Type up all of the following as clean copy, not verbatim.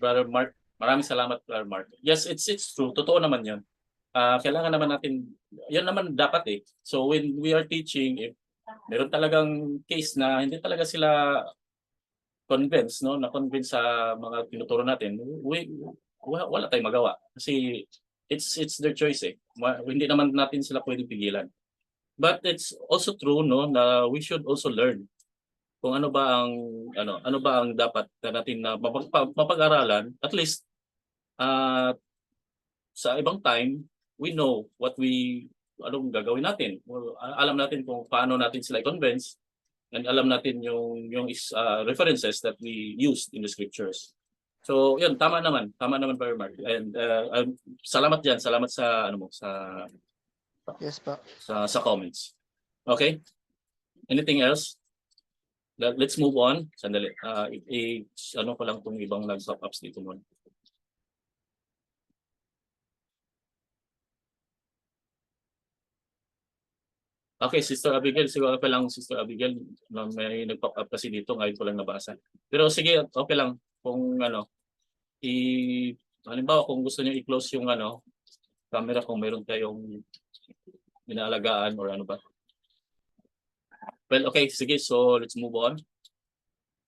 Brother Mark, maraming salamat, Brother Mark. Yes, it's true. Totoo naman 'yun. Kailangan naman natin, 'yan naman dapat eh. So when we are teaching, if meron talagang case na hindi talaga sila convinced, no, na-convince sa mga tinuturo natin, wala tayong magawa. Kasi it's their choice eh. Hindi naman natin sila pwedeng pigilan. But it's also true, no, na we should also learn kung ano ba ang dapat na natin na mapag-aralan. At least uh, sa ibang time we know anong gagawin natin. Well, alam natin kung paano natin sila i-convince, and alam natin yung references that we used in the scriptures. So, yun, tama naman Brother Mark. And salamat diyan, salamat sa ano mo Yes pa. sa comments. Okay? Anything else? Let's move on. Sandali. Ano ko lang tong ibang nag-pop ups dito muna. Okay, Sister Abigail, siguro pa lang Sister Abigail, may nag-pop up kasi dito, ngayon ko lang nabasa. Pero sige, okay lang kung halimbawa kung gusto niyo i-close yung camera kung meron tayong inaalagaan or ano ba. Well, okay, sige, so let's move on.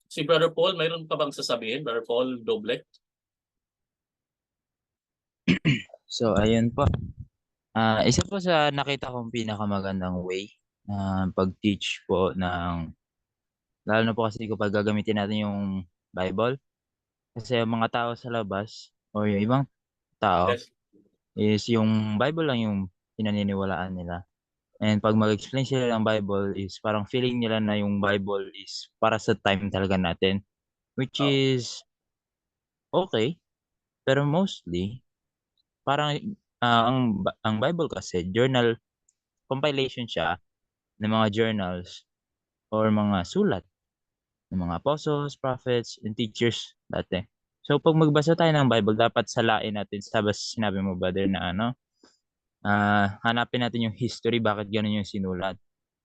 Si Brother Paul, mayroon pa bang sasabihin? Brother Paul Doble? So, ayun po. Isa po sa nakita kong pinakamagandang way na pag-teach po lalo na po kasi kapag gagamitin natin yung Bible. Kasi yung mga tao sa labas o yung ibang tao Yes. is yung Bible lang yung pinaniniwalaan nila. And pag mag-explain sila ng Bible is parang feeling nila na yung Bible is para sa time talaga natin. Which is okay. Pero mostly, parang ang Bible kasi journal compilation siya ng mga journals or mga sulat ng mga apostles, prophets, and teachers dati. So pag magbasa tayo ng Bible, dapat salain natin, sinabi mo brother na hanapin natin yung history, bakit ganun yung sinulat.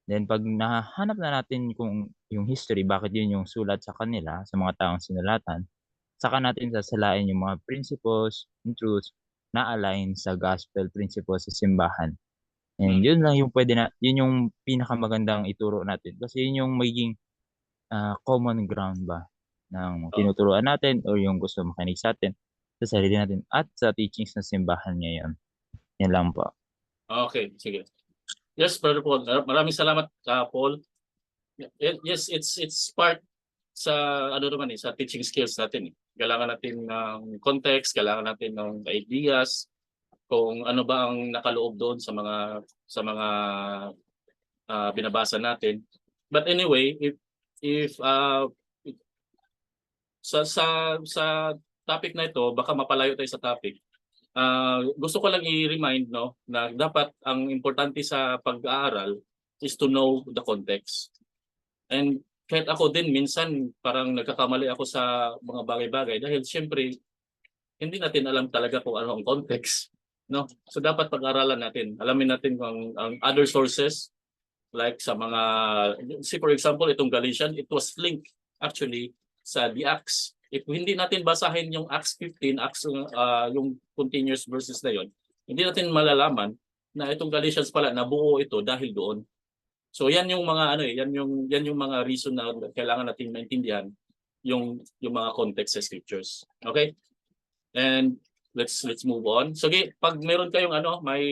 Then pag nahanap na natin kung yung history, bakit yun yung sulat sa kanila, sa mga taong sinulatan, saka natin sasalain yung mga principles and truths na align sa gospel principles sa simbahan. And yun lang yung yun yung pinakamagandang ituro natin. Kasi yun yung magiging common ground ba ng tinuturuan natin or yung gusto makinig sa atin, sa sarili natin at sa teachings ng simbahan ngayon. Yan lang po. Okay, sige. Yes, Brother Paul. Maraming salamat, Paul. Yes, it's part sa sa teaching skills natin. Kailangan natin ng context, kailangan natin ng ideas, kung ano ba ang nakaloob doon sa mga binabasa natin. But anyway, if sa topic na ito, baka mapalayo tayo sa topic. Gusto ko lang i-remind na dapat ang importante sa pag-aaral is to know the context. And kahit ako din minsan parang nagkakamali ako sa mga bagay-bagay dahil siyempre hindi natin alam talaga kung ano ang context, no? So dapat pag-aralan natin. Alamin natin kung ang other sources like sa mga for example itong Galatians, it was linked actually sa the Acts. If hindi natin basahin yung Acts 15, yung continuous verses na yon, hindi natin malalaman na itong Galatians pala nabuo ito dahil doon. So yan yung mga yan yung mga reason na kailangan natin maintindihan yung mga context sa scriptures. Okay? And let's move on. So okay, pag meron kayong may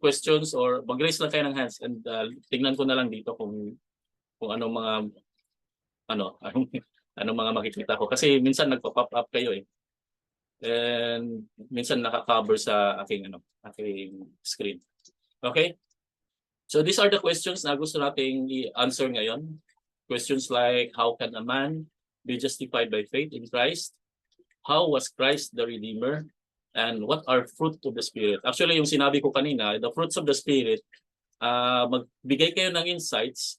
questions or mag-raise lang kayo ng hands and tingnan ko na lang dito kung anong mga anong mga makikita ko kasi minsan nagpo-pop up kayo eh. And minsan naka-cover sa aking screen. Okay? So these are the questions na gusto nating i-answer ngayon. Questions like, how can a man be justified by faith in Christ? How was Christ the Redeemer? And what are fruit of the Spirit? Actually, yung sinabi ko kanina, the fruits of the Spirit, magbigay kayo ng insights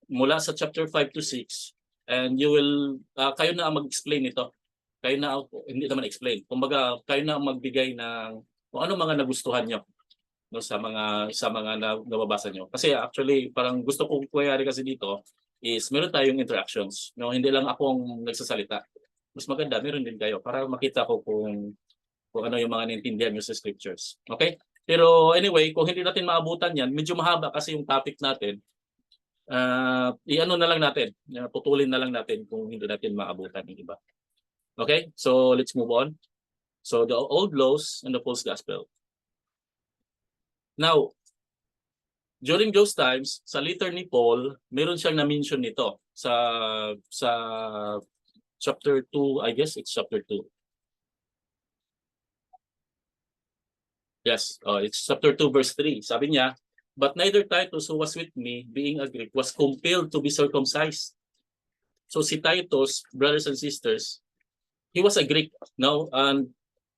mula sa chapter 5 to 6 and you will, kayo na ang mag-explain ito. Kayo na, hindi naman explain. Kumbaga, kayo na ang magbigay ng kung ano mga nagustuhan nyo sa mga nababasa nyo. Kasi actually parang gusto kong kuyari kasi dito is meron tayong interactions. Hindi lang ako ang nagsasalita. mas maganda meron din kayo para makita ko kung ano yung mga naintindihan nyo sa scriptures. Okay? Pero anyway, kung hindi natin maabutan yan, medyo mahaba kasi yung topic natin. I-ano na lang natin, putulin na lang natin kung hindi natin maabutan yung iba. Okay? So let's move on. So the old laws and the false gospel. Now, during those times, sa letter ni Paul, meron siyang na-mention nito sa chapter 2, I guess it's chapter 2. Yes, it's chapter 2 verse 3. Sabi niya, but neither Titus who was with me, being a Greek, was compelled to be circumcised. So si Titus, brothers and sisters, he was a Greek. Now, and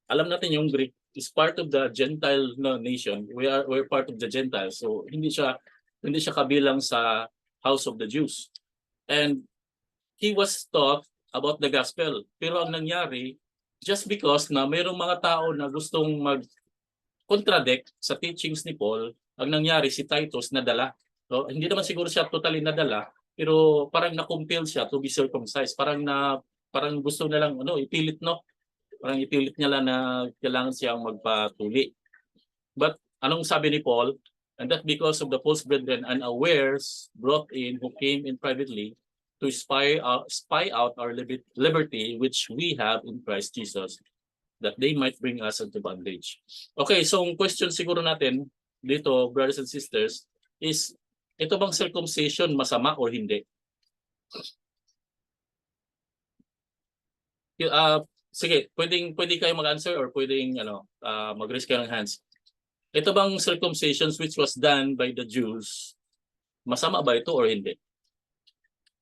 alam natin yung Greek is part of the Gentile nation. We're part of the Gentiles. So hindi siya kabilang sa house of the Jews. And he was taught about the gospel. Pero ang nangyari, just because na mayroong mga tao na gustong contradict sa teachings ni Paul, ang nangyari si Titus nadala. So, hindi naman siguro siya totally nadala, pero parang na-compel siya to be circumcised. Parang gusto na lang ipilit Parang ipilit niya lang na kailangan siyang magpatuli. But anong sabi ni Paul? And that because of the false brethren unawares brought in who came in privately to spy out our liberty which we have in Christ Jesus, that they might bring us into bondage. Okay, so ang question siguro natin dito, brothers and sisters, is ito bang circumcision masama or hindi? Sige, pwede kayo mag-answer or pwedeng mag-raise kayo ng hands. Ito bang circumcision which was done by the Jews, masama ba ito or hindi?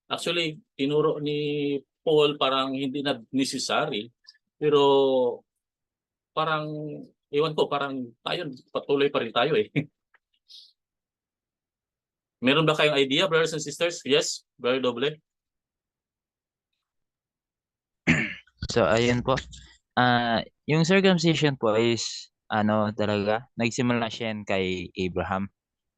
Actually, tinuro ni Paul parang hindi na necessary, pero parang, iwan ko, parang patuloy pa rin tayo eh. Meron ba kayong idea, brothers and sisters? Yes, Brother Doble? So, ayun po. Yung circumcision po is, talaga, nagsimula siya yan kay Abraham.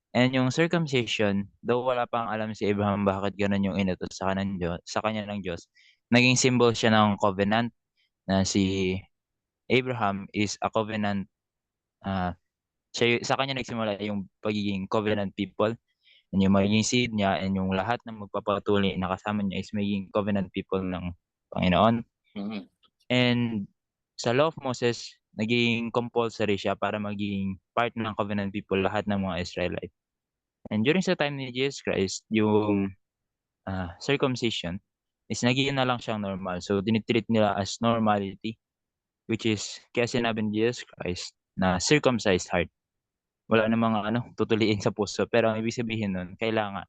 And yung circumcision, though wala pang alam si Abraham bakit ganun yung inutos sa kanya ng Diyos, naging symbol siya ng covenant na si Abraham is a covenant. Sa kanya nagsimula yung pagiging covenant people. And yung magiging seed niya and yung lahat ng magpapatuloy na kasama niya is magiging covenant people ng Panginoon. Mm-hmm. And sa law of Moses, naging compulsory siya para maging part ng covenant people lahat ng mga Israelite. And during sa time ni Jesus Christ, yung circumcision is naging na lang siyang normal. So, dinitreat nila as normality, which is, kaya sinabi ni Jesus Christ na circumcised heart. Wala namang tutuliin sa puso. Pero ang ibig sabihin nun, kailangan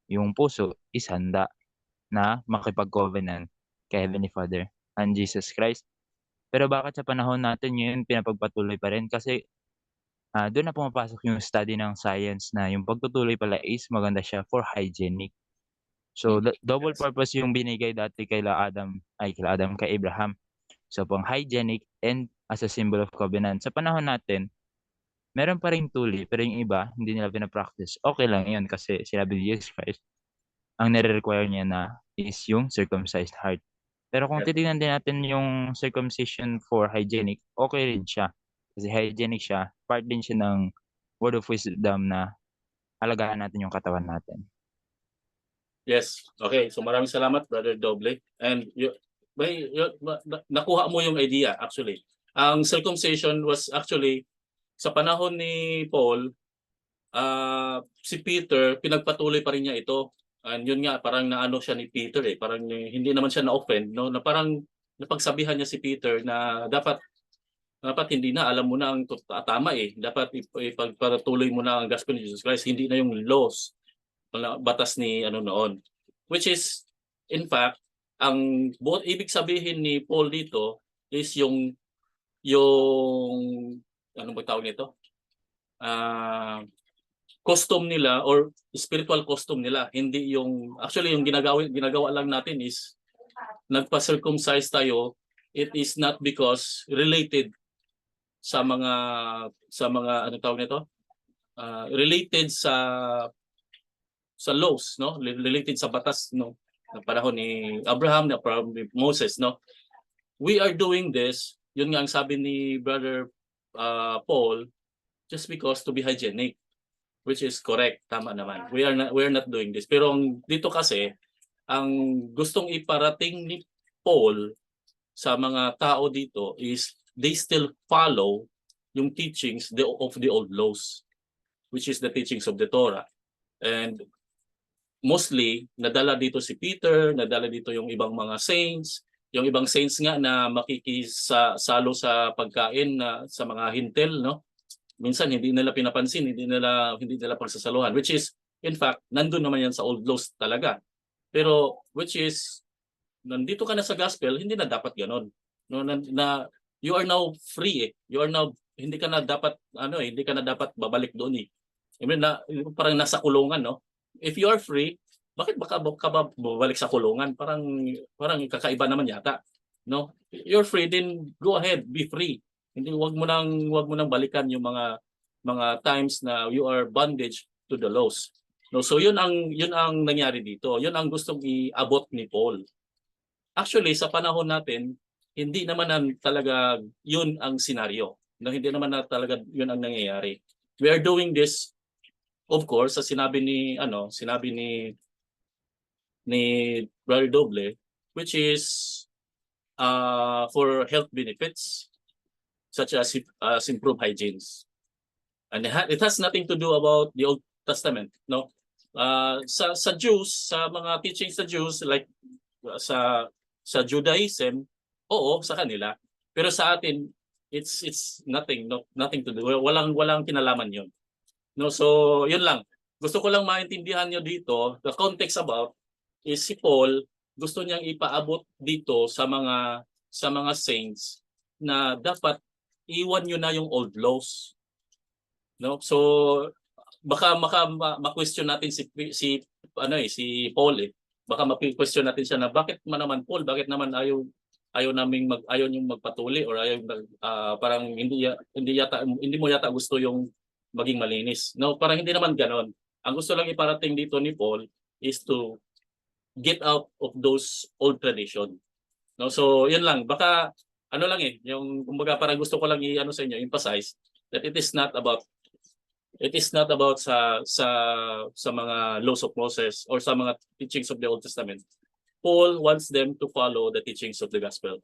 yung puso is handa na makipag-covenant kay Heavenly Father and Jesus Christ. Pero bakit sa panahon natin yun pinapagpatuloy pa rin? Kasi doon na pumapasok yung study ng science na yung pagtutuloy pala is maganda siya for hygienic. So, double purpose yung binigay dati kay Abraham. So, pang hygienic and as a symbol of covenant. Sa panahon natin, meron pa rin tuli, pero yung iba, hindi nila pinapractice. Okay lang yun kasi sinabi ni Jesus Christ, ang nire-require niya na is yung circumcised heart. Pero kung titignan din natin yung circumcision for hygienic, okay rin siya. Kasi hygienic siya, part din siya ng word of wisdom na alagaan natin yung katawan natin. Yes. Okay. So maraming salamat, Brother Doble. And nakuha mo yung idea actually. Ang circumcision was actually sa panahon ni Paul, si Peter, pinagpatuloy pa rin niya ito. And yun nga, parang naano siya ni Peter eh. Parang hindi naman siya na-offend, no? Na parang napagsabihan niya si Peter na dapat hindi na, alam mo na ang tama eh. Dapat ipagpatuloy mo na ang gospel ni Jesus Christ. Hindi na yung laws, batas ni noon. Which is, in fact, ibig sabihin ni Paul dito is yung anong tawag nito? Custom nila or spiritual custom nila, hindi yung actually yung ginagawa lang natin is nagpa-circumcise tayo. It is not because related sa mga anong tawag nito? Related sa laws, no? Related sa batas, no? Ng panahon ni Abraham, na panahon ni Moses, no? we are doing this, yun nga ang sabi ni Brother Paul, just because to be hygienic, which is correct, tama naman. We are not doing this. Pero dito kasi, ang gustong iparating ni Paul sa mga tao dito is they still follow yung teachings of the old laws, which is the teachings of the Torah. And mostly, nadala dito si Peter, nadala dito yung ibang mga saints, yung ibang saints nga na makikisalo sa pagkain na sa mga hintel, no? Minsan hindi nila pinapansin, hindi nila pagsasaluhan, which is in fact nandun naman yan sa old laws talaga. Pero which is nandito ka na sa gospel, hindi na dapat ganoon. No, na you are now free eh. You are now hindi ka na dapat hindi ka na dapat babalik doon eh. I mean, parang nasa kulungan, no? If you are free, bakit ka ba babalik sa kulungan? Parang kakaiba naman yata, no? You're free, then go ahead, be free. Hindi wag mo nang balikan yung mga times na you are bondage to the laws. No, so yun ang nangyari dito. Yun ang gustong iabot ni Paul. Actually, sa panahon natin, hindi naman talaga yun ang senaryo. No, hindi naman na talaga yun ang nangyayari. We are doing this, of course, sa sinabi ni Brother Doble, which is for health benefits such as improved hygienes. And it has nothing to do about the Old Testament, no? Sa Jews, sa mga teachings sa Jews, like sa Judaism, oo, sa kanila. Pero sa atin, it's nothing to do. Walang kinalaman 'yon. No, so 'yun lang. Gusto ko lang maintindihan niyo dito, the context about is si Paul gusto niyang ipaabot dito sa mga saints na dapat iwan niyo na yung old laws. No? So baka ma-question natin si Paul eh. Baka ma-question natin siya na bakit naman Paul, bakit naman ayaw niyong magpatuli or parang hindi mo yata gusto yung maging malinis. No, parang hindi naman ganoon. Ang gusto lang iparating dito ni Paul is to get out of those old tradition. No, so 'yun lang. Baka lang yung kumbaga parang gusto ko lang sa inyo emphasize that it is not about sa mga laws of Moses or sa mga teachings of the Old Testament. Paul wants them to follow the teachings of the gospel.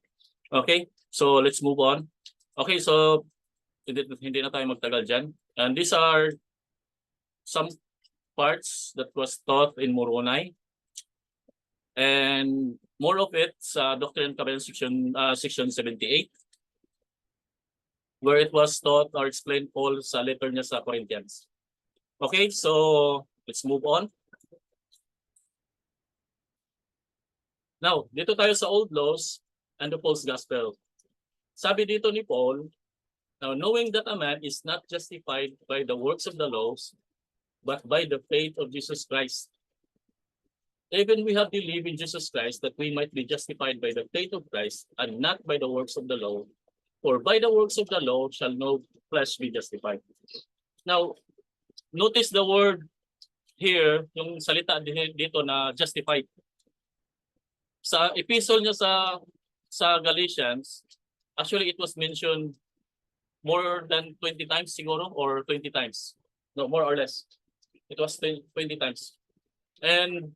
Okay? So let's move on. Okay, so hindi na tayo magtagal dyan. And these are some parts that was taught in Moroni. And more of it sa Doctrine and Covenants section 78, where it was taught or explained Paul sa letter niya sa Corinthians. Okay, so let's move on. Now, dito tayo sa old laws and the false gospel. Sabi dito ni Paul, now knowing that a man is not justified by the works of the laws, but by the faith of Jesus Christ. Even we have believed in Jesus Christ that we might be justified by the faith of Christ and not by the works of the law. For by the works of the law shall no flesh be justified. Now, notice the word here, yung salita dito na justified. Sa epistle niya sa Galatians, actually it was mentioned more than 20 times siguro or 20 times. No, more or less. It was 20 times. And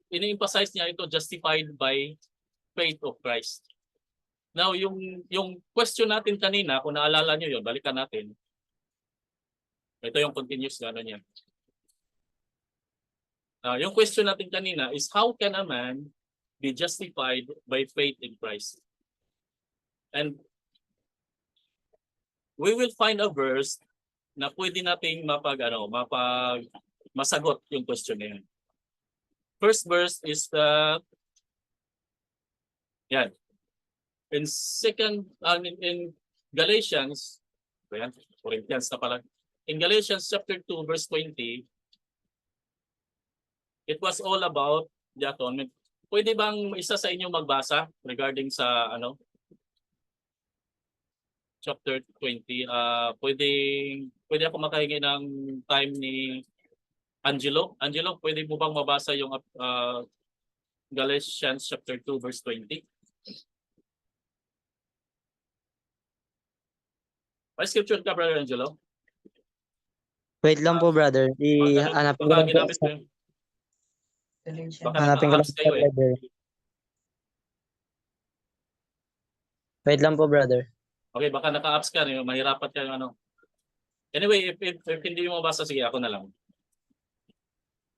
ini-emphasize niya ito justified by faith of Christ. Now, yung question natin kanina, kung naalala niyo yun, balikan natin. Ito yung continuous niya. Yung question natin kanina is how can a man be justified by faith in Christ? And we will find a verse na pwede nating masagot yung question na yan. First verse is in Galatians, Corinthians na pala. In Galatians chapter 2 verse 20, it was all about the atonement. Pwede bang isa sa inyo magbasa regarding sa chapter 20? Pwede ako makahingi ng time ni Angelo. Angelo, pwede mo bang mabasa yung Galatians chapter 2 verse 20? May scripture ka, Brother Angelo? Wait lang po, brother. Hanapin ko Baka lang po. ginamit ko yun. Baka Hanapin ko lang naka-apps po, kayo eh. brother. Wait lang po, brother. Okay, baka naka-apps ka, mahirapat ka yung ano. Anyway, if hindi mo mabasa, sige, ako na lang.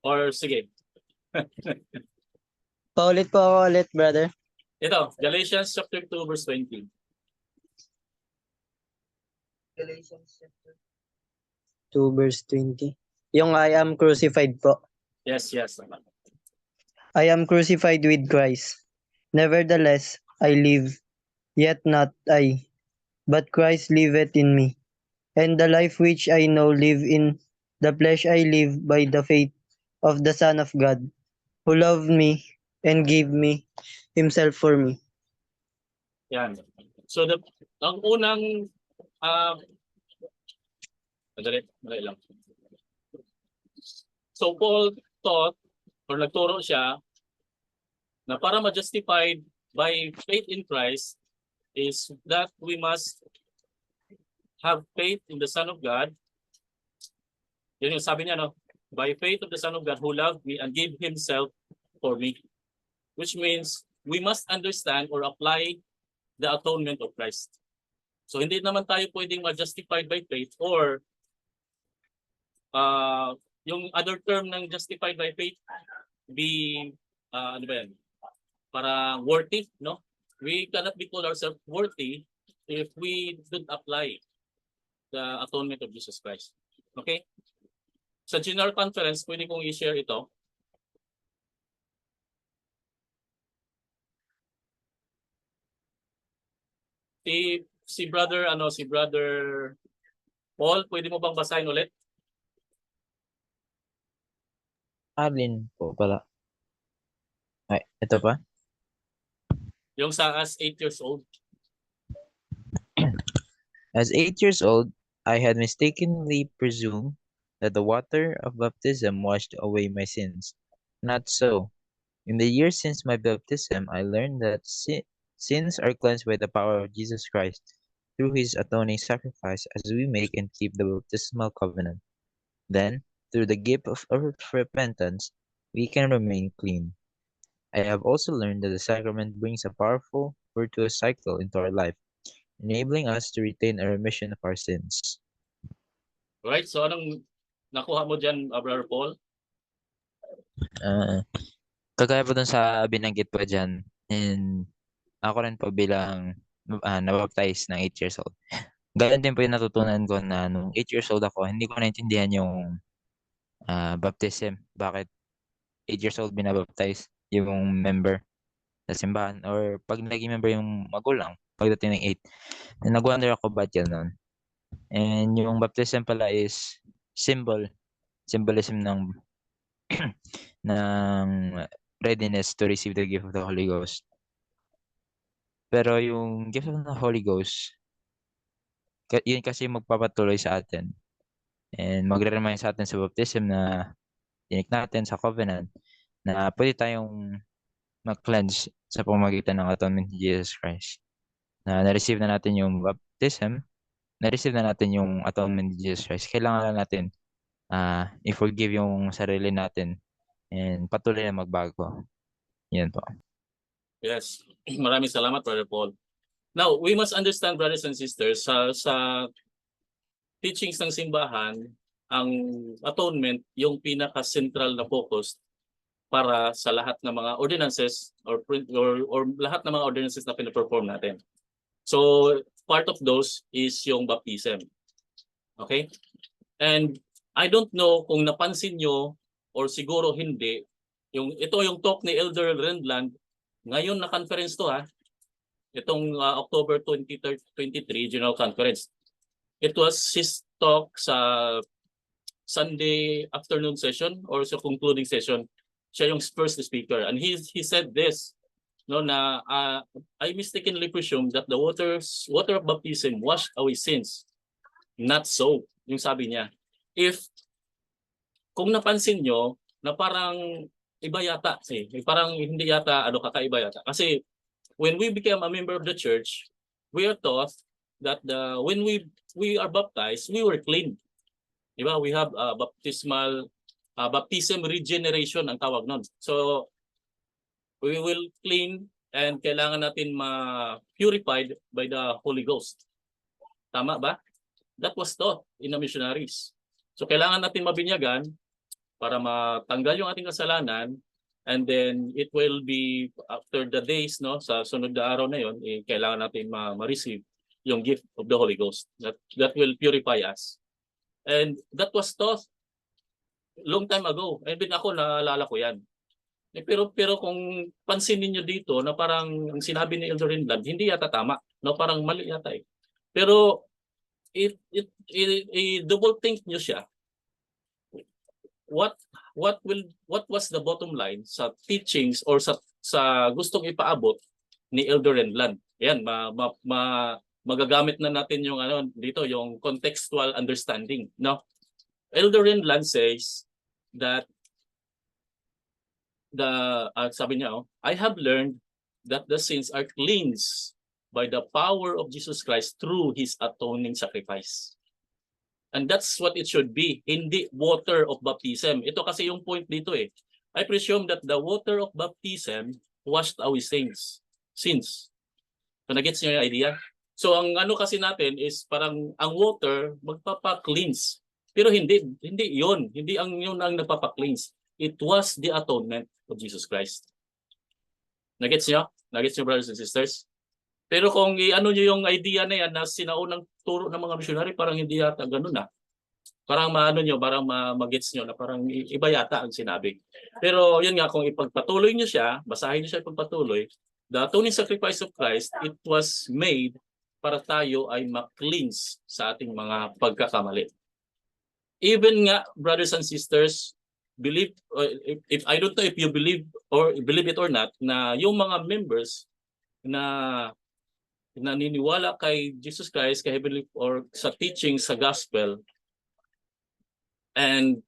Or sige, Paulit po ako ulit, brother. ito, Galatians chapter 2 verse 20. Galatians chapter 2 verse 20. Yung I am crucified po. Yes, yes. Tama. I am crucified with Christ. Nevertheless, I live, yet not I, but Christ liveth in me. And the life which I now live in the flesh I live by the faith of the Son of God, who loved me and gave me himself for me. Yan. So, ang unang, madali lang. So, Paul taught, or nagturo siya, na para ma-justified by faith in Christ is that we must have faith in the Son of God. Yan yung sabi niya, no? By faith of the Son of God who loved me and gave himself for me. Which means we must understand or apply the atonement of Christ. So hindi naman tayo pwedeng ma-justified by faith or yung other term ng justified by faith be ano ba yan? Para worthy, no? We cannot be called ourselves worthy if we don't apply the atonement of Jesus Christ. Okay? Sa general conference, pwede kong i-share ito. Si brother Paul, pwede mo bang basahin ulit? Alin po pala. Ay, ito pa. Yung sa as 8 years old. As 8 years old, I had mistakenly presumed that the water of baptism washed away my sins. Not so. In the years since my baptism, I learned that sins are cleansed by the power of Jesus Christ through his atoning sacrifice as we make and keep the baptismal covenant. Then, through the gift of repentance, we can remain clean. I have also learned that the sacrament brings a powerful, virtuous cycle into our life, enabling us to retain a remission of our sins. Right? So anong nakuha mo dyan, Brother Paul? Kagaya po dun sa binanggit po dyan, and ako rin po bilang nabaptize ng 8 years old. Ganun din po yung natutunan ko na nung 8 years old ako, hindi ko naintindihan yung baptism. Bakit 8 years old binabaptize yung member sa simbahan or pag naging member yung magulang pagdating ng 8. Nag-wonder ako ba't yun nun. And yung baptism pala is symbolism ng ng readiness to receive the gift of the Holy Ghost. Pero yung gift of the Holy Ghost, yun kasi magpapatuloy sa atin. And magre-remind sa atin sa baptism na tinik natin sa covenant na pwede tayong mag-cleanse sa pamamagitan ng atonement ni Jesus Christ. Na na-receive na natin yung baptism, na-receive na natin yung atonement ni Jesus Christ. Kailangan lang natin i-forgive yung sarili natin and patuloy na magbago. Yan po. Yes. Maraming salamat, Brother Paul. Now, we must understand, brothers and sisters, sa teachings ng simbahan, ang atonement yung pinaka-central na focus para sa lahat ng mga ordinances or lahat ng mga ordinances na pinaperform natin. So, part of those is yung baptism. Okay? And I don't know kung napansin nyo or siguro hindi, ito yung talk ni Elder Rendland, ngayon na conference to itong October 23 General Conference. It was his talk sa Sunday afternoon session or sa concluding session. Siya yung first speaker and he said this, no, na I mistakenly presume that the water of baptism washed away sins. Not so, yung sabi niya. Kung napansin nyo na parang iba yata, parang hindi yata kakaiba yata. Kasi when we became a member of the church, we are taught that when we are baptized, we were clean. Diba? We have baptism regeneration ang tawag nun. So we will clean and kailangan natin ma-purified by the Holy Ghost. Tama ba? That was taught in the missionaries. So kailangan natin mabinyagan para matanggal yung ating kasalanan, and then it will be after the days, no, sa sunod na araw na yon, kailangan natin ma-receive yung gift of the Holy Ghost that will purify us. And that was taught long time ago. And din ako naalala ko yan. Pero kung pansinin niyo dito na parang ang sinabi ni Elder Renland, hindi yata tama, no, parang mali yata eh. Pero double think niyo siya. What was the bottom line sa teachings or sa gustong ipaabot ni Elder Renland? Yan, magagamit na natin yung dito, yung contextual understanding, no? Elder Renland says that sabi niya, I have learned that the sins are cleansed by the power of Jesus Christ through his atoning sacrifice. And that's what it should be, hindi water of baptism. Ito kasi yung point dito eh. I presume that the water of baptism washed away sins. So nagets niyo yung idea? So ang kasi natin is parang ang water magpapa-cleanse. Pero hindi yun. Hindi yun ang nagpapa-cleanse. It was the atonement of Jesus Christ. Nagets niyo? Nagets niyo, brothers and sisters? Pero kung niyo yung idea na yan na sinaunang turo ng mga missionary, parang hindi yata ganun na. Parang parang magets niyo na parang iba yata ang sinabi. Pero yun nga, kung ipagpatuloy niyo siya, basahin niyo siya ipagpatuloy, the atoning sacrifice of Christ, it was made para tayo ay ma-cleanse sa ating mga pagkakamali. Even nga, brothers and sisters, believe, if I don't know if you believe it or not, na yung mga members na naniniwala kay Jesus Christ, kay Heavenly, or sa teaching sa gospel, and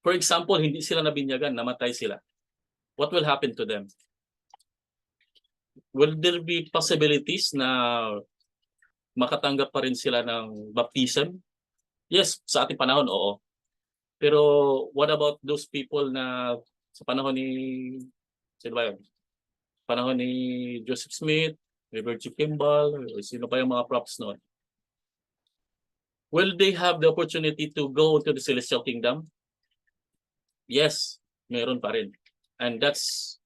for example, hindi sila nabinyagan, namatay sila, what will happen to them? Will there be possibilities na makatanggap pa rin sila ng baptism? Yes, sa ating panahon, oo. Pero what about those people na sa panahon ni, sino ba yun? Panahon ni Joseph Smith, Reverend G. Kimball, sino pa yung mga props noon? Will they have the opportunity to go to the celestial kingdom? Yes, meron pa rin. And that's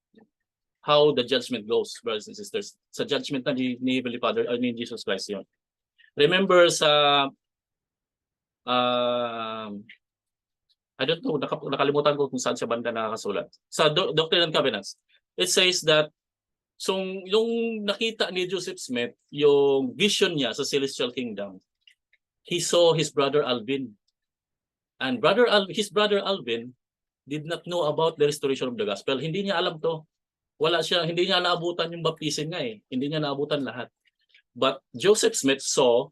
how the judgment goes, brothers and sisters. Sa judgment na ni Heavenly Father, ni Jesus Christ yun. Remember sa I don't know, nakalimutan ko kung saan siya banda nakakasulat. Sa Doctrine and Covenants, it says that so yung nakita ni Joseph Smith, yung vision niya sa Celestial Kingdom, he saw his brother Alvin. And his brother Alvin did not know about the restoration of the gospel. Hindi niya alam to. Hindi niya naabutan yung baptism nga eh. Hindi niya naabutan lahat. But Joseph Smith saw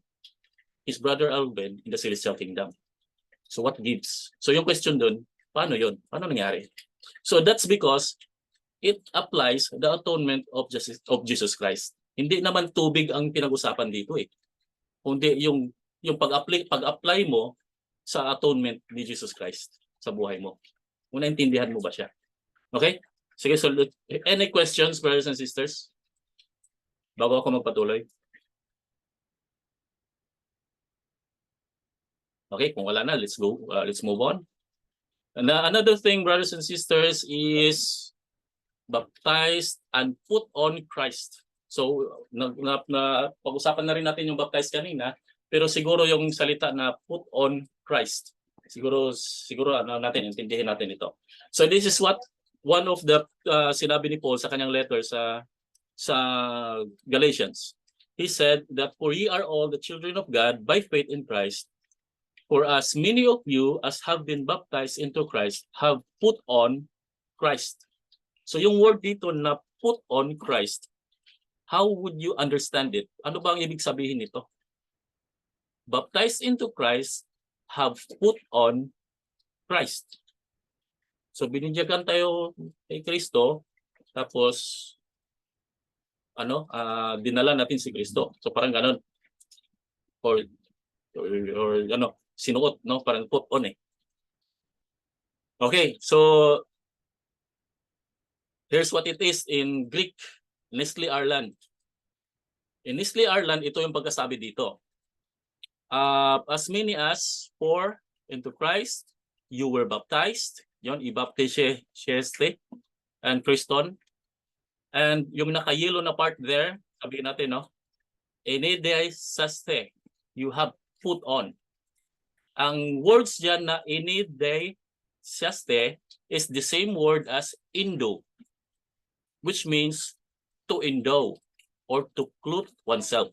his brother Alvin in the Celestial Kingdom. So what gives? So yung question dun, paano yun? Paano nangyari? So that's because it applies the atonement of Jesus Christ. Hindi naman tubig ang pinag-usapan dito eh. Kundi yung pag-apply mo sa atonement ni Jesus Christ sa buhay mo. Kung naintindihan mo ba siya? Okay? Sige, so any questions, brothers and sisters? Bago ako magpatuloy. Okay, kung wala na, let's go. Let's move on. And another thing, brothers and sisters, is baptized and put on Christ. So, pag-usapan na rin natin yung baptized kanina, pero siguro yung salita na put on Christ. Siguro natin, intindihin natin ito. So, this is what one of the sinabi ni Paul sa kanyang letter sa Galatians. He said that, for ye are all the children of God by faith in Christ. For as many of you as have been baptized into Christ have put on Christ. So yung word dito na put on Christ, how would you understand it? Ano ba ang ibig sabihin nito? Baptized into Christ, have put on Christ. So binigyan tayo kay Kristo, tapos dinala natin si Kristo. So parang ganun. or or ano, sinuot, no? Parang put on eh. Okay, so here's what it is in Greek, Nestle Aland. In Nestle Aland, ito yung pagkasabi dito. As many as pour into Christ, you were baptized. Yon, i-baptiste and Christon. And yung naka-yellow na part there, sabihin natin, no? Enideisaste, you have put on. Ang words dyan na enideisaste is the same word as indo, which means to endow or to clothe oneself.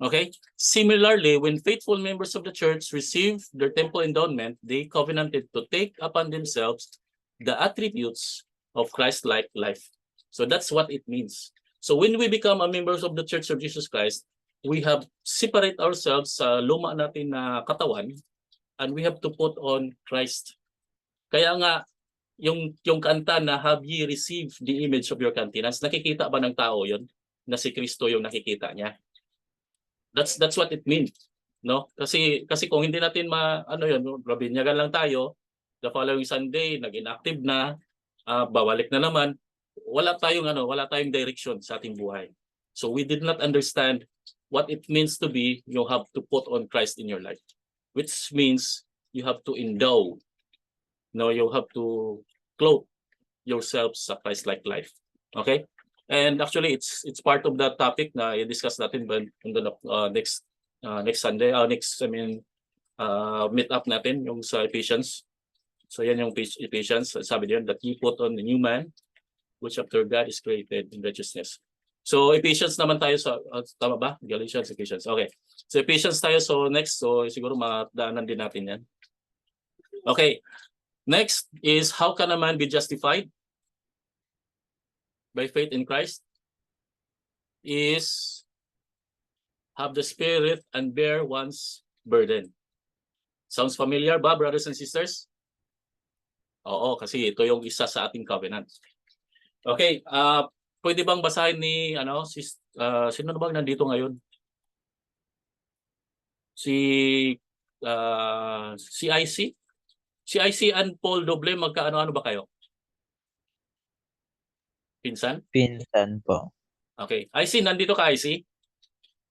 Okay? Similarly, when faithful members of the church receive their temple endowment, they covenanted to take upon themselves the attributes of Christ-like life. So that's what it means. So when we become a members of the Church of Jesus Christ, we have separate ourselves sa luma natin na katawan and we have to put on Christ. Kaya nga, yung kanta na have ye received the image of your countenance, nakikita ba ng tao yon na si Kristo yung nakikita niya? That's what it means, no? Kasi kung hindi natin binyagan lang tayo, the following Sunday nag-inactive na, babalik na naman, wala tayong direction sa ating buhay. So we did not understand what it means to be, you have to put on Christ in your life, which means you have to endow, no, you have to clothe yourselves sa Christ-like life. Okay? And actually it's part of that topic na i-discuss natin on the next Sunday, meet up natin yung sa Ephesians. So yan yung Ephesians, sabi diyan that you put on the new man which after God is created in righteousness. So Ephesians naman tayo sa tama ba? Galatians, Ephesians. Okay. So Ephesians tayo, so next, so siguro madaanan din natin yan. Okay. Next is how can a man be justified by faith in Christ? Is have the Spirit and bear one's burden. Sounds familiar ba, brothers and sisters? Oo, kasi ito yung isa sa ating covenant. Okay, pwede bang basahin ni sino na bang nandito ngayon? CIC? CIC and Paul Doble, magkaano-ano ba kayo? Pinsan? Pinsan po. Okay. IC, nandito ka IC?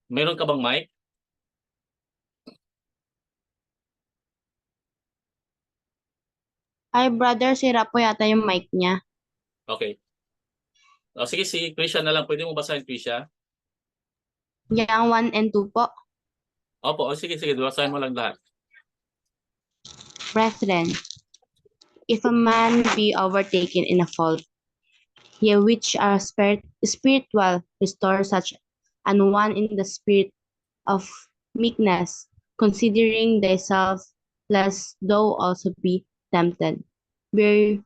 Meron ka bang mic? Ay, brother, sira po yata yung mic niya. Okay. Sige, si Krisha na lang. Pwede mo basahin, Krisha? Yang 1 and 2 po. Opo, sige. Basahin mo lang lahat. Brethren, if a man be overtaken in a fault, ye which are spiritual, restore such an one in the spirit of meekness, considering thyself, lest thou also be tempted. Bear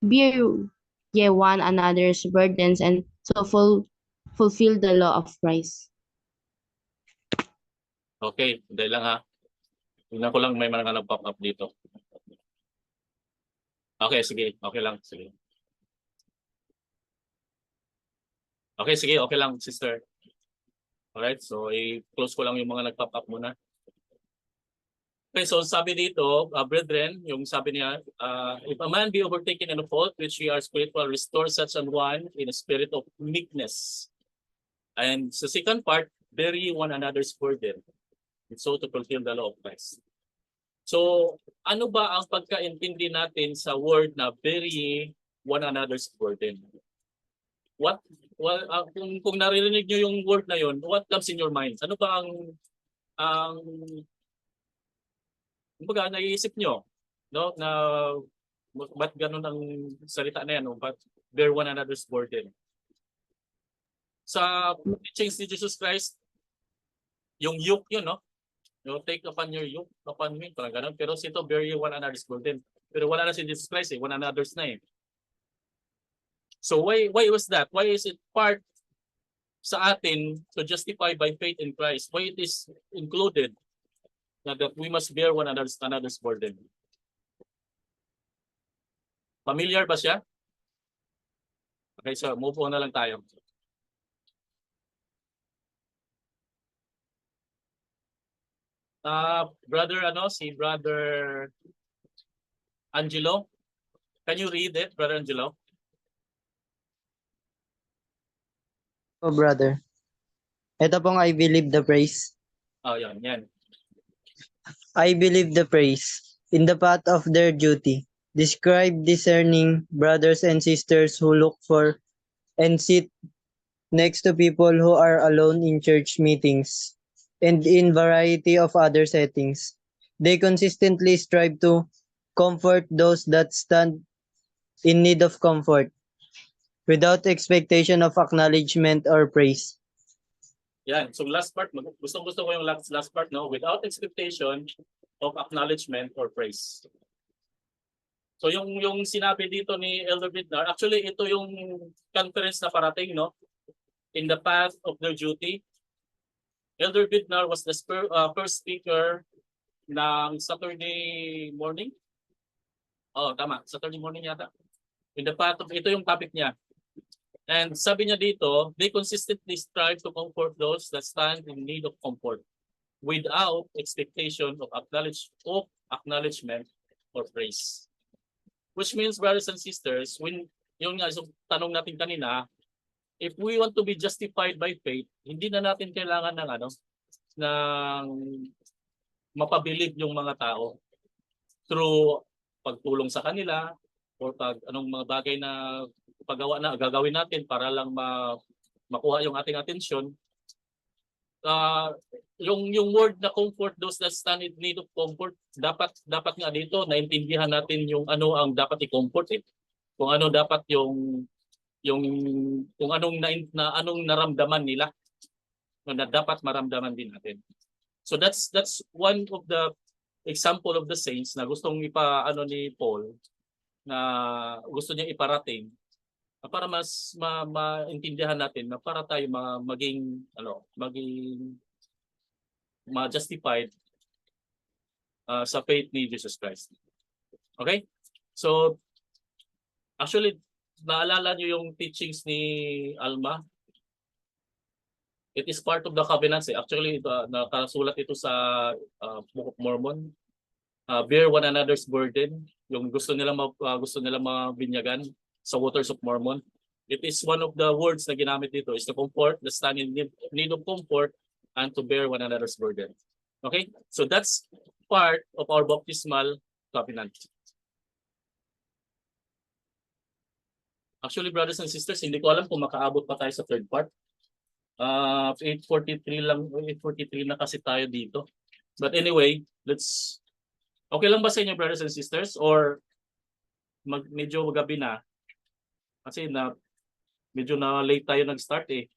ye one another's burdens, and so fulfill the law of Christ. Okay, dahil lang ha. Tingnan ko lang may mga nag-pop up dito. Okay, sige. Okay lang. Sige. Okay, sige. Okay lang, sister. Alright, so i-close ko lang yung mga nag-pop up muna. Okay, so sabi dito, brethren, yung sabi niya, if a man be overtaken in a fault, which we are spiritual, restore such an one in a spirit of meekness. And sa second part, bear ye one another's burden, and so to fulfill the law of Christ. So, ano ba ang pagkaintindi natin sa word na bear ye one another's burden? Kung naririnig nyo yung word na yun, what comes in your mind? Ano ba ang kumbaga naiisip nyo, no, na ba't ganun ang salita na yan, no? But bear one another's burden. Sa teachings ni Jesus Christ, yung yoke yun, no? You take upon your yoke upon me, parang ganun. Pero ito, bear you one another's burden. Pero wala na si Jesus Christ, one another's na eh. So why was that? Why is it part sa atin to justify by faith in Christ? Why it is included that we must bear one another's burden? Familiar ba siya? Okay, so move on na lang tayo. Brother, si Brother Angelo. Can you read it, Brother Angelo? Oh, brother. Ito pong I believe the praise. Oh, yan. I believe the praise. In the path of their duty. Describe discerning brothers and sisters who look for and sit next to people who are alone in church meetings and in variety of other settings. They consistently strive to comfort those that stand in need of comfort without expectation of acknowledgement or praise. Yan. So last part, gusto ko yung last part, no? Without expectation of acknowledgement or praise. So yung sinabi dito ni Elder Bidnar, actually ito yung conference na parating, no? In the path of their duty. Elder Bidnar was the first speaker ng Saturday morning. Oh, tama. Saturday morning yata. In the path of, ito yung topic niya. And sabi niya dito, they consistently strive to comfort those that stand in need of comfort without expectation of acknowledgement or praise. Which means, brothers and sisters, when yung tanong natin kanina, if we want to be justified by faith, hindi na natin kailangan ng mapabilib yung mga tao through pagtulong sa kanila or anong mga bagay na gagawin natin para lang makuha yung ating atensyon. Yung word na comfort, those that stand in need of comfort, dapat nga dito naintindihan natin yung ano ang dapat i-comfort kung ano dapat yung kung anong naramdaman nila na dapat maramdaman din natin. So that's one of the example of the saints na gustong ni Paul na gusto niya iparating para mas maintindihan natin na para tayo maging ma-justified sa faith ni Jesus Christ. Okay? So actually naalala niyo yung teachings ni Alma? It is part of the covenants. Actually nakasulat ito sa Book of Mormon. Bear one another's burden. Yung gusto nila mabinyagan sa Waters of Mormon. It is one of the words na ginamit dito is to comfort, the stand in need of comfort, and to bear one another's burden. Okay? So that's part of our baptismal covenant. Actually, brothers and sisters, hindi ko alam kung makaabot pa tayo sa third part. 8:43 na kasi tayo dito. But anyway, okay lang ba sa inyo, brothers and sisters? Or medyo gabi na? Kasi medyo na late tayo nag-start eh.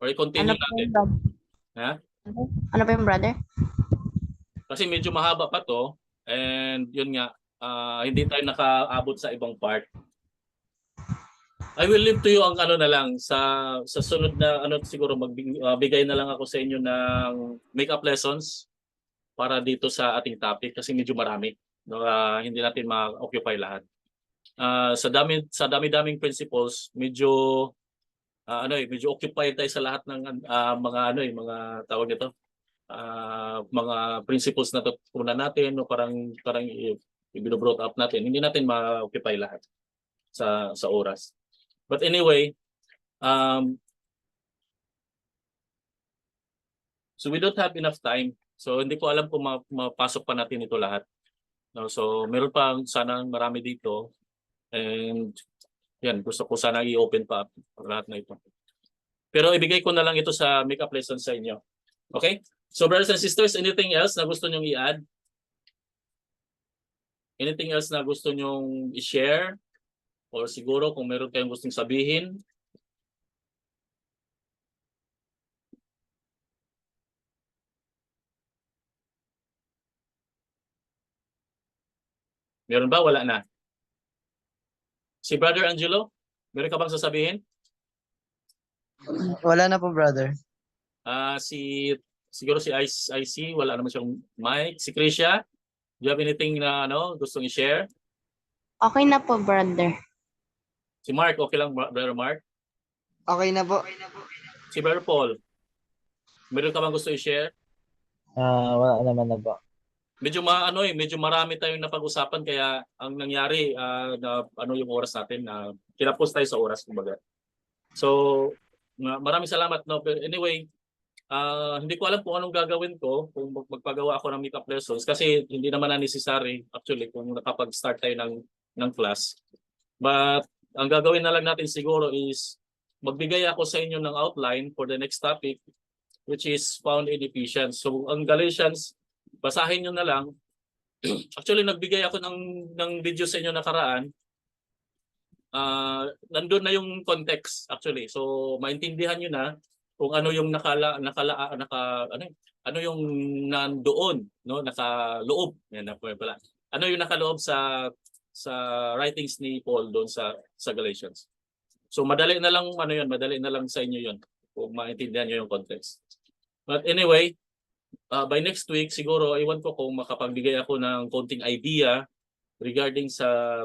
Or i-continue natin. Ha? Ano pa yung brother? Kasi medyo mahaba pa to. And yun nga, hindi tayo nakaabot sa ibang part. I will leave to you ang na lang sa sunod na siguro magbigay na lang ako sa inyo ng make-up lessons para dito sa ating topic kasi medyo marami. Hindi natin ma-occupy lahat. Sa dami-daming principles, medyo occupied tayo sa lahat ng mga tawag nito. Mga principles na tutunan natin o parang i-brought up natin. Hindi natin ma-occupy lahat sa oras. But anyway, so we don't have enough time. So hindi ko alam kung mapasok pa natin ito lahat. No, so meron pa sana marami dito. And yan, gusto ko sana i-open pa lahat na ito. Pero ibigay ko na lang ito sa make-up lesson sa inyo. Okay? So brothers and sisters, anything else na gusto nyong i-add? Anything else na gusto nyong i-share? Or siguro kung meron kayong gustong sabihin? Meron ba? Wala na. Si Brother Angelo, meron ka bang sasabihin? Wala na po, brother. Siguro si IC, wala naman siyang mic. Si Krisha, do you have anything na gustong i-share? Okay na po, brother. Si Mark, okay lang, Brother Mark? Okay na po. Si Brother Paul? Meron ka bang gusto i-share? Wala naman na ba? Medyo marami tayong napag-usapan kaya ang nangyari na ano yung oras natin na kinapos tayo sa oras kumbaga. So maraming salamat no. But anyway, hindi ko alam kung anong gagawin ko kung magpagawa ako ng makeup lessons kasi hindi naman na necessary actually kung nakapag-start tayo ng class. But ang gagawin na lang natin siguro is magbigay ako sa inyo ng outline for the next topic which is found in Ephesians. So ang Galatians, basahin nyo na lang. Actually nagbigay ako ng video sa inyo nakaraan. Nandun na yung context actually. So maintindihan nyo na kung ano yung ano yung nandoon, no, nakaloob. Yan na pala. Ano yung nakaloob sa writings ni Paul doon sa Galatians. So madali na lang madali na lang sa inyo 'yon kung maintindihan niyo yung context. But anyway, by next week siguro iwan ko kung makapagbigay ako ng konting idea regarding sa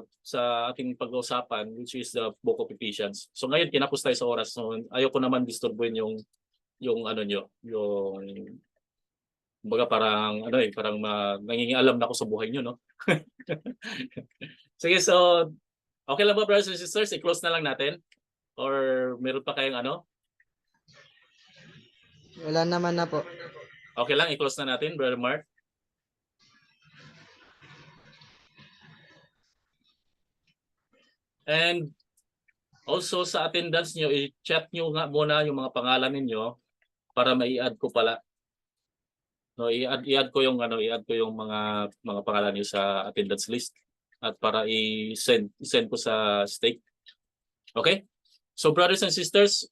ating pag-uusapan which is the book of Ephesians. So ngayon kinapos tayo sa oras. So ayoko naman disturbuin yung ano nyo, yung kumbaga parang nangingialam na ako sa buhay nyo, no? Sige, so okay lang ba brothers and sisters? I-close na lang natin? Or meron pa kayong ano? Wala naman na po. Okay lang, i-close na natin, Brother Mark. And also sa attendance nyo, i-chat nyo nga muna yung mga pangalan ninyo para mai-add ko pala. No, i-add ko yung mga pangalan niyo sa attendance list at para i-send ko sa stake. Okay? So brothers and sisters,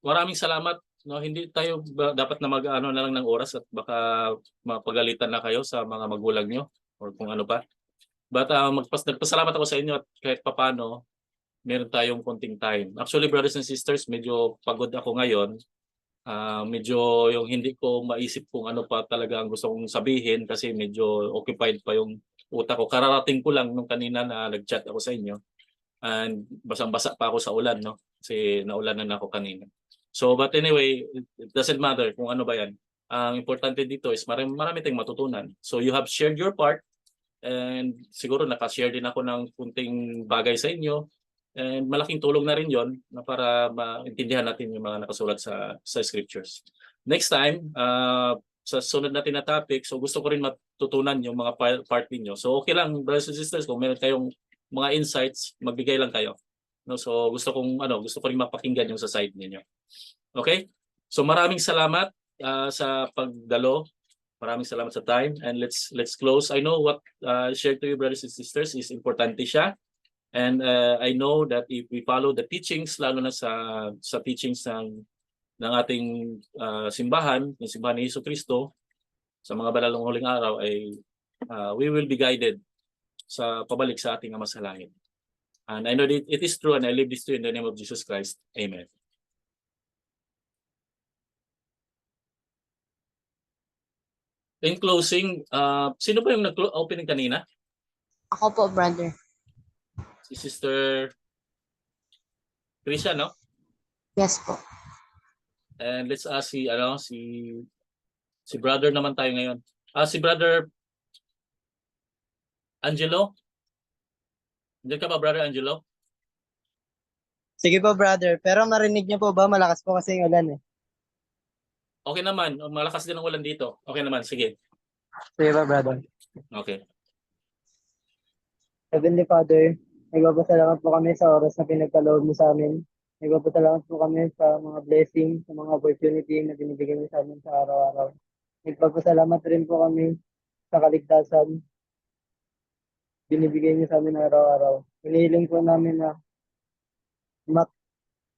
maraming salamat. No, hindi tayo dapat na mag-ano na lang ng oras at baka mapagalitan na kayo sa mga magulang niyo or kung ano pa. But nagpasalamat ako sa inyo at kahit papaano meron tayong konting time. Actually brothers and sisters, medyo pagod ako ngayon. Medyo yung hindi ko maisip kung ano pa talaga ang gusto kong sabihin kasi medyo occupied pa yung utak ko. Kararating ko lang nung kanina na nag-chat ako sa inyo. And basang-basa pa ako sa ulan, no? Kasi naulanan ako kanina. So but anyway, it doesn't matter kung ano ba yan. Ang importante dito is marami tayong matutunan. So you have shared your part and siguro nakashare din ako ng kunting bagay sa inyo. And malaking tulong na rin yon na para maintindihan natin yung mga nakasulat sa scriptures. Next time, sa sunod natin na topic, so gusto ko rin matutunan yung mga part ninyo. So okay lang, brothers and sisters, kung meron kayong mga insights, magbigay lang kayo. No, so gusto ko rin mapakinggan yung sa side ninyo. Okay? So maraming salamat sa pagdalo. Maraming salamat sa time and let's close. I know what shared to you brothers and sisters is importante siya. And I know that if we follow the teachings, lalo na sa teachings ng ating simbahan, ng simbahan ni Jesucristo, sa mga banal ng huling araw ay we will be guided sa pabalik sa ating Ama sa langit. And I know that it is true and I live this to you in the name of Jesus Christ. Amen. In closing, sino ba yung nag-opening kanina? Ako po, brother. Si Sister Trisha, no? Yes po. And let's ask si brother naman tayo ngayon. Si Brother Angelo? Diyan ka ba, Brother Angelo? Sige po, brother. Pero marinig niyo po ba? Malakas po kasi yung ulan eh. Okay naman. Malakas din ang ulan dito. Okay naman. Sige. Sige po, brother. Okay. Heavenly Father, nagpapasalamat po kami sa oras na pinagkaloob mo sa amin. Nagpapasalamat po kami sa mga blessing, sa mga opportunity na binibigay mo sa amin sa araw-araw. Nagpapasalamat rin po kami sa kaligtasan binibigay niyo sa amin araw-araw. Hinihiling po namin na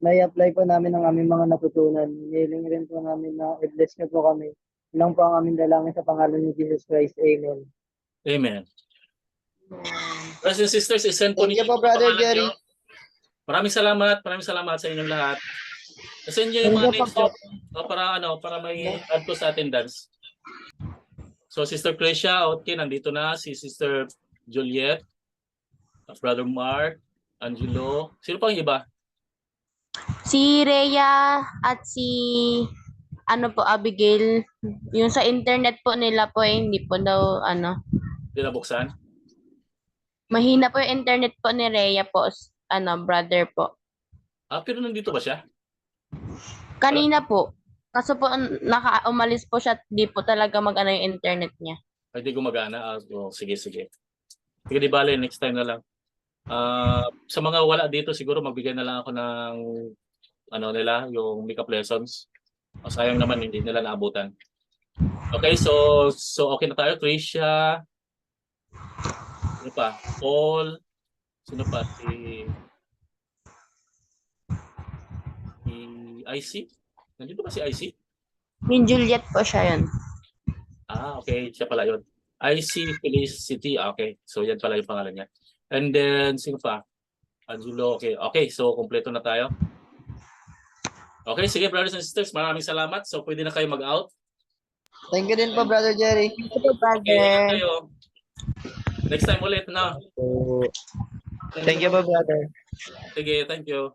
na-apply po namin ang aming mga natutunan. Hinihiling rin po namin na i-bless niyo po kami. Ilang po ang aming dalangin sa pangalan ni Jesus Christ. Amen. Amen. Brothers and sisters, isend po Thank you ninyo po, Brother yung pangalan Jerry. nyo. Maraming salamat sa inyong lahat. Isend nyo yung mga Thank you names po. nyo para may add ko sa attendance. So Sister Crecia, okay, nandito na si Sister Juliet, Brother Mark, Angelo. Sino pang iba? Si Rhea at si ano po, Abigail, yung sa internet po nila po, hindi po daw, Hindi nabuksan? mahina po yung internet po ni Rhea po, brother po. Pero nandito ba siya? Kanina po, kaso po, umalis po siya, di po talaga mag-ano yung internet niya. Ay, di gumagana. Sige, sige. Sige, di bale, next time na lang. Sa mga wala dito, siguro magbigay na lang ako ng nila, yung makeup lessons. Sayang naman, hindi nila naabutan. Okay, so okay na tayo. Tricia. Sino pa? Paul. Sino pa? Si IC? Nandito ba si IC? Yung Juliet po siya yun. Okay. Siya pala yun. IC Felicity. Okay. So, yan pala yung pangalan niya. And then, sino pa? Angelo. Okay. Okay. So, kompleto na tayo. Okay. Sige, brothers and sisters. Maraming salamat. So, pwede na kayo mag-out. Thank you din po, Brother Jerry. Okay. Brother. Ingat kayo. Next time ulit na. Thank you po, brother. Sige. Thank you.